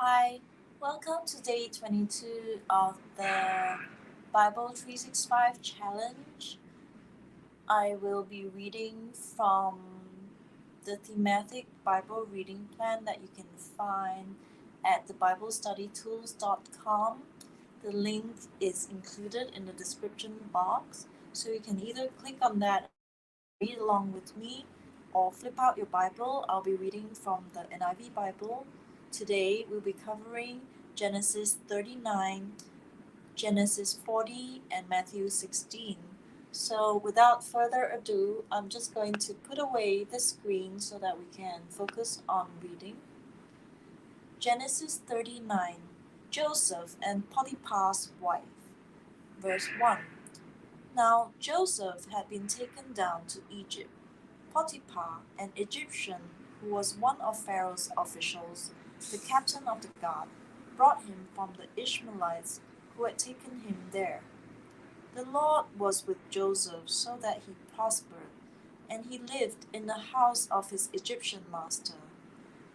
Hi, welcome to day 22 of the Bible 365 challenge. I will be reading from the Thematic Bible reading plan that you can find at thebiblestudytools.com. The link is included in the description box, so you can either click on that and read along with me or flip out your Bible. I'll be reading from the NIV Bible. Today we'll be covering Genesis 39, Genesis 40, and Matthew 16. So without further ado, I'm just going to put away the screen so that we can focus on reading. Genesis 39, Joseph and Potiphar's wife. Verse 1. Now Joseph had been taken down to Egypt. Potiphar, an Egyptian who was one of Pharaoh's officials, the captain of the guard, brought him from the Ishmaelites who had taken him there. The Lord was with Joseph so that he prospered, and he lived in the house of his Egyptian master.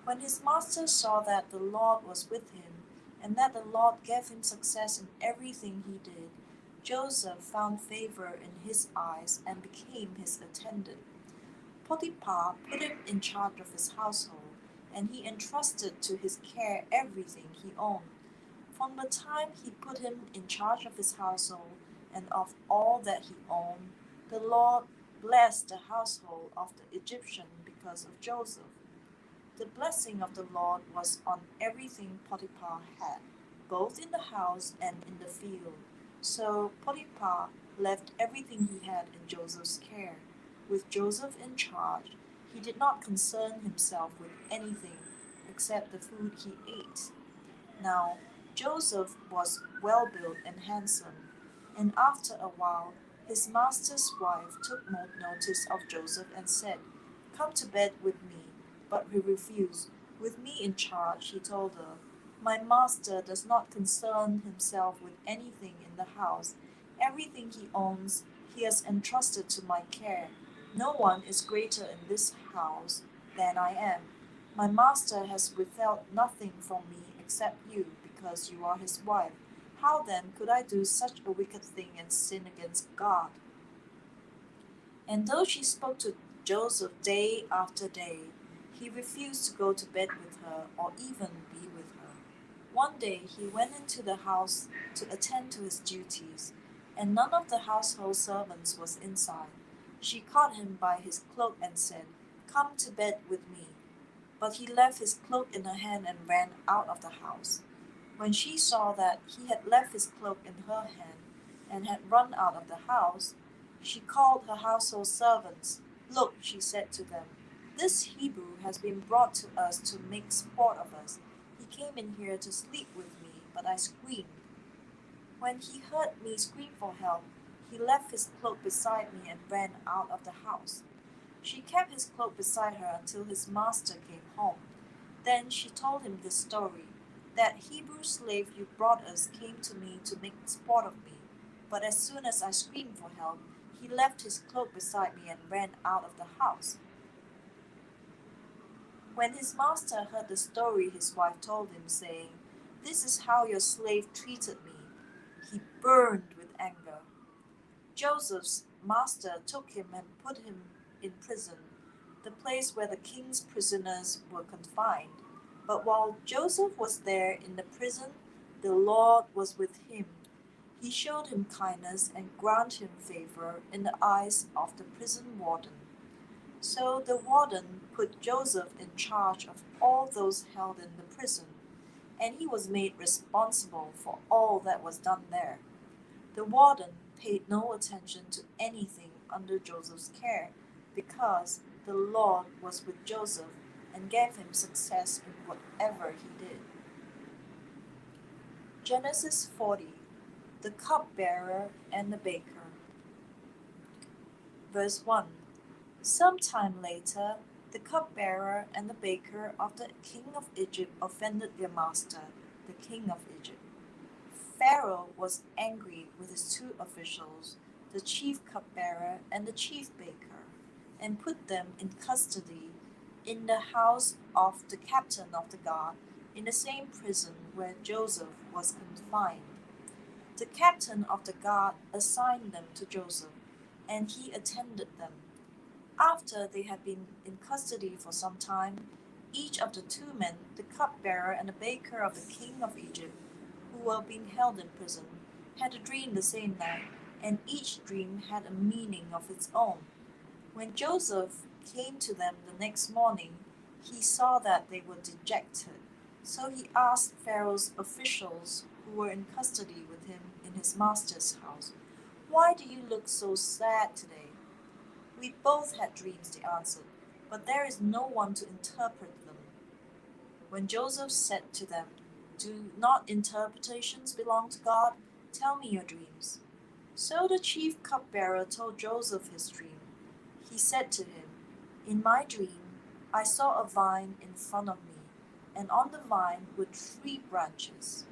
When his master saw that the Lord was with him, and that the Lord gave him success in everything he did, Joseph found favor in his eyes and became his attendant. Potiphar put him in charge of his household, and he entrusted to his care everything he owned. From the time he put him in charge of his household and of all that he owned, the Lord blessed the household of the Egyptian because of Joseph. The blessing of the Lord was on everything Potiphar had, both in the house and in the field. So Potiphar left everything he had in Joseph's care. With Joseph in charge, he did not concern himself with anything except the food he ate. Now, Joseph was well built and handsome, and after a while, his master's wife took notice of Joseph and said, "Come to bed with me." But he refused. "With me in charge," he told her, "my master does not concern himself with anything in the house. Everything he owns, he has entrusted to my care. No one is greater in this house than I am. My master has withheld nothing from me except you, because you are his wife. How then could I do such a wicked thing and sin against God?" And though she spoke to Joseph day after day, he refused to go to bed with her or even be with her. One day he went into the house to attend to his duties, and none of the household servants was inside. She caught him by his cloak and said, "Come to bed with me." But he left his cloak in her hand and ran out of the house. When she saw that he had left his cloak in her hand and had run out of the house, she called her household servants. "Look," she said to them, "this Hebrew has been brought to us to make sport of us. He came in here to sleep with me, but I screamed. When he heard me scream for help, he left his cloak beside me and ran out of the house." She kept his cloak beside her until his master came home. Then she told him this story. "That Hebrew slave you brought us came to me to make sport of me, but as soon as I screamed for help, he left his cloak beside me and ran out of the house." When his master heard the story, his wife told him, saying, "This is how your slave treated me." He burned with anger. Joseph's master took him and put him in prison, the place where the king's prisoners were confined. But while Joseph was there in the prison, the Lord was with him. He showed him kindness and granted him favor in the eyes of the prison warden. So the warden put Joseph in charge of all those held in the prison, and he was made responsible for all that was done there. The warden paid no attention to anything under Joseph's care, because the Lord was with Joseph and gave him success in whatever he did. Genesis 40. The cupbearer and the baker. Verse 1. Some time later, the cupbearer and the baker of the king of Egypt offended their master, the king of Egypt. Pharaoh was angry with his two officials, the chief cupbearer and the chief baker, and put them in custody in the house of the captain of the guard in the same prison where Joseph was confined. The captain of the guard assigned them to Joseph, and he attended them. After they had been in custody for some time, each of the two men, the cupbearer and the baker of the king of Egypt, who were being held in prison, had a dream the same night, and each dream had a meaning of its own. When Joseph came to them the next morning, he saw that they were dejected. So he asked Pharaoh's officials who were in custody with him in his master's house, "Why do you look so sad today?" "We both had dreams," they answered, "but there is no one to interpret them." When Joseph said to them, "Do not interpretations belong to God? Tell me your dreams." So the chief cupbearer told Joseph his dream. He said to him, "In my dream, I saw a vine in front of me, and on the vine were 3 branches.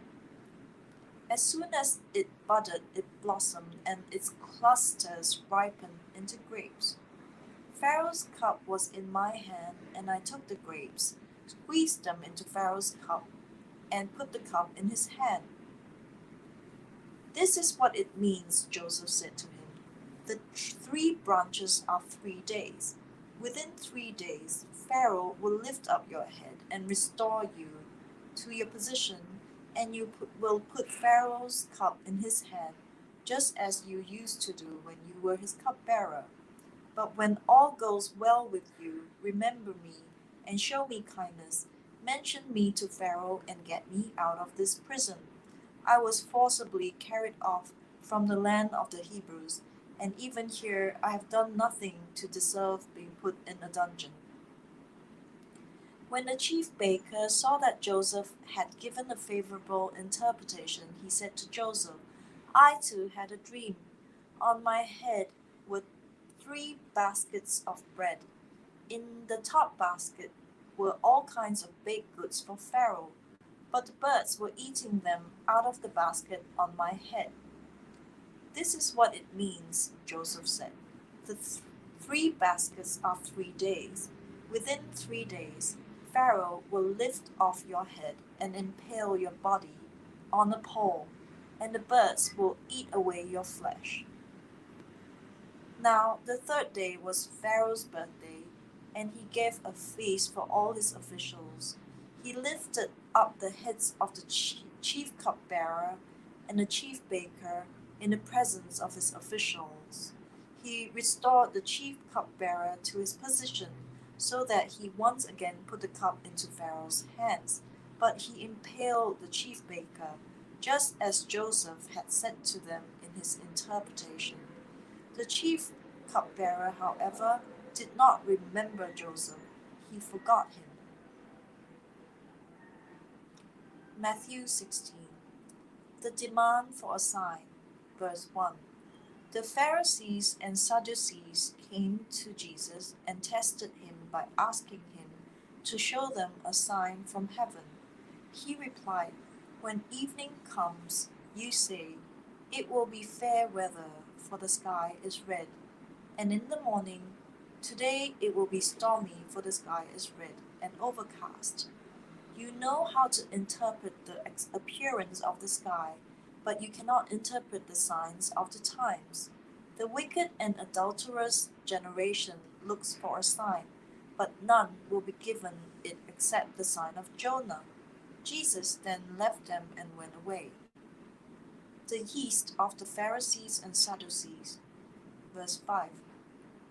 As soon as it budded, it blossomed, and its clusters ripened into grapes. Pharaoh's cup was in my hand, and I took the grapes, squeezed them into Pharaoh's cup, and put the cup in his hand." "This is what it means," Joseph said to him. "The 3 branches are 3 days. Within 3 days, Pharaoh will lift up your head and restore you to your position, and you will put Pharaoh's cup in his hand, just as you used to do when you were his cupbearer. But when all goes well with you, remember me and show me kindness. Mention me to Pharaoh and get me out of this prison. I was forcibly carried off from the land of the Hebrews, and even here I have done nothing to deserve being put in a dungeon." When the chief baker saw that Joseph had given a favorable interpretation, he said to Joseph, "I too had a dream. On my head were 3 baskets of bread. In the top basket were all kinds of baked goods for Pharaoh, but the birds were eating them out of the basket on my head." "This is what it means," Joseph said. "The 3 baskets are 3 days. Within 3 days, Pharaoh will lift off your head and impale your body on a pole, and the birds will eat away your flesh." Now the 3rd day was Pharaoh's birthday, and he gave a feast for all his officials. He lifted up the heads of the chief cupbearer and the chief baker in the presence of his officials. He restored the chief cupbearer to his position, so that he once again put the cup into Pharaoh's hands. But he impaled the chief baker, just as Joseph had said to them in his interpretation. The chief cupbearer, however, did not remember Joseph. He forgot him. Matthew 16. The demand for a sign. Verse 1. The Pharisees and Sadducees came to Jesus and tested him by asking him to show them a sign from heaven. He replied, "When evening comes, you say, 'It will be fair weather, for the sky is red.' And in the morning, 'Today it will be stormy, for the sky is red and overcast.' You know how to interpret the appearance of the sky, but you cannot interpret the signs of the times. The wicked and adulterous generation looks for a sign, but none will be given it except the sign of Jonah." Jesus then left them and went away. The yeast of the Pharisees and Sadducees. Verse 5.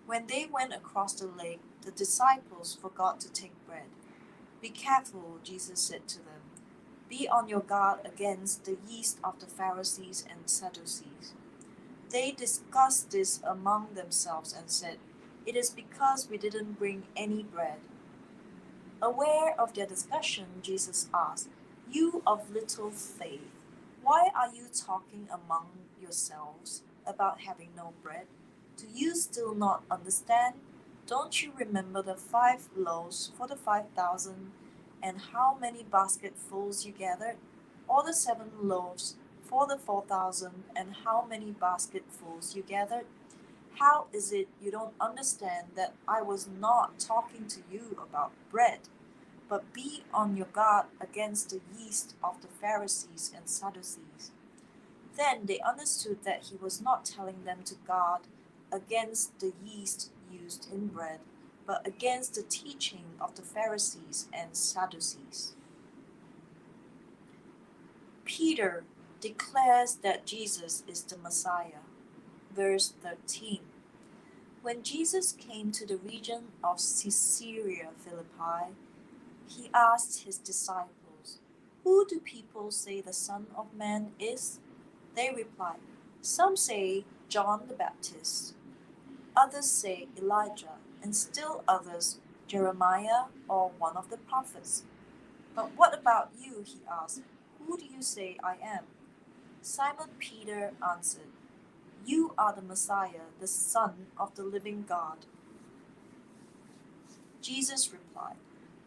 When they went across the lake, the disciples forgot to take bread. "Be careful," Jesus said to them. "Be on your guard against the yeast of the Pharisees and Sadducees." They discussed this among themselves and said, "It is because we didn't bring any bread." Aware of their discussion, Jesus asked, "You of little faith, why are you talking among yourselves about having no bread? Do you still not understand? Don't you remember the 5 loaves for the 5,000, and how many basketfuls you gathered? Or the 7 loaves for the 4,000, and how many basketfuls you gathered? How is it you don't understand that I was not talking to you about bread? but be on your guard against the yeast of the Pharisees and Sadducees." Then they understood that he was not telling them to guard against the yeast used in bread, but against the teaching of the Pharisees and Sadducees. Peter declares that Jesus is the Messiah. Verse 13. When Jesus came to the region of Caesarea Philippi, he asked his disciples, "Who do people say the Son of Man is?" They replied, "Some say John the Baptist, others say Elijah, and still others Jeremiah or one of the prophets." "But what about you?" he asked. "Who do you say I am?" Simon Peter answered, "You are the Messiah, the Son of the living God." Jesus replied,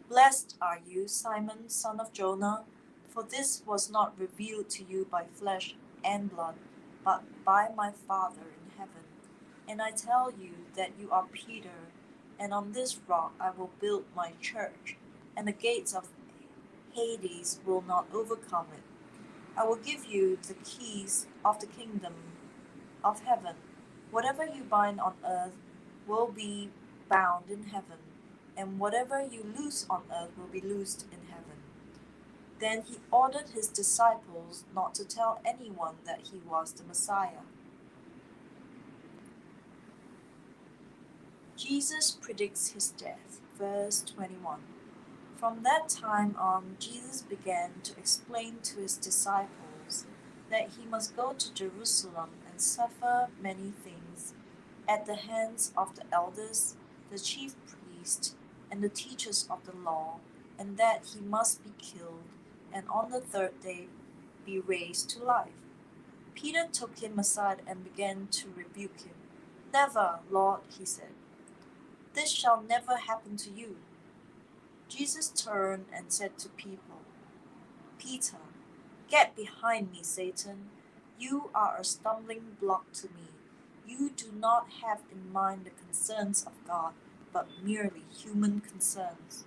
"Blessed are you, Simon, son of Jonah, for this was not revealed to you by flesh and blood, but by my Father in heaven. And I tell you that you are Peter, and on this rock I will build my church, and the gates of Hades will not overcome it. I will give you the keys of the kingdom of heaven. Whatever you bind on earth will be bound in heaven, and whatever you loose on earth will be loosed in heaven." Then he ordered his disciples not to tell anyone that he was the Messiah. Jesus predicts his death. Verse 21. From that time on, Jesus began to explain to his disciples that he must go to Jerusalem and suffer many things at the hands of the elders, the chief priests, and the teachers of the law, and that he must be killed, and on the third day be raised to life. Peter took him aside and began to rebuke him. "Never, Lord," he said. "This shall never happen to you." Jesus turned and said to Peter, "Get behind me, Satan. You are a stumbling block to me. You do not have in mind the concerns of God, but merely human concerns."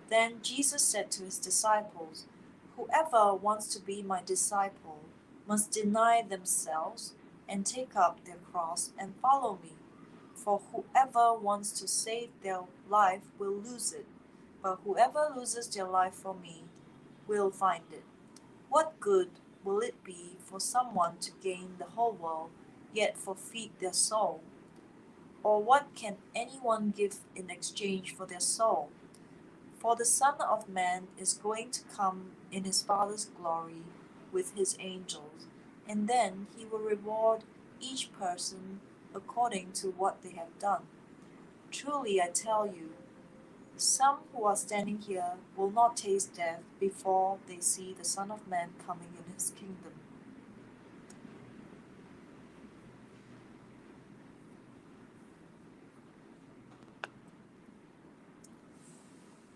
Then Jesus said to his disciples, "Whoever wants to be my disciple must deny themselves and take up their cross and follow me. For whoever wants to save their life will lose it, but whoever loses their life for me will find it. What good will it be for someone to gain the whole world, yet forfeit their soul? Or what can anyone give in exchange for their soul? For the Son of Man is going to come in his Father's glory with his angels, and then he will reward each person according to what they have done. Truly I tell you, some who are standing here will not taste death before they see the Son of Man coming in his kingdom."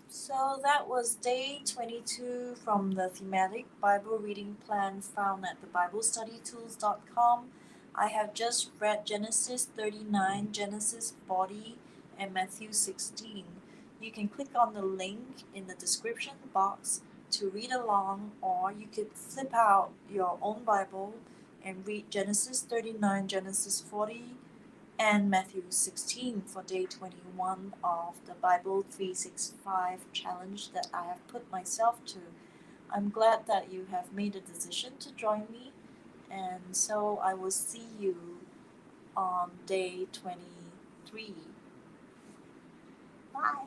So that was day 22 from the Thematic Bible reading plan found at thebiblestudytools.com. I have just read Genesis 39, Genesis 40, and Matthew 16. You can click on the link in the description box to read along, or you could flip out your own Bible and read Genesis 39, Genesis 40, and Matthew 16 for day 21 of the Bible 365 challenge that I have put myself to. I'm glad that you have made a decision to join me, and so I will see you on day 23. Bye.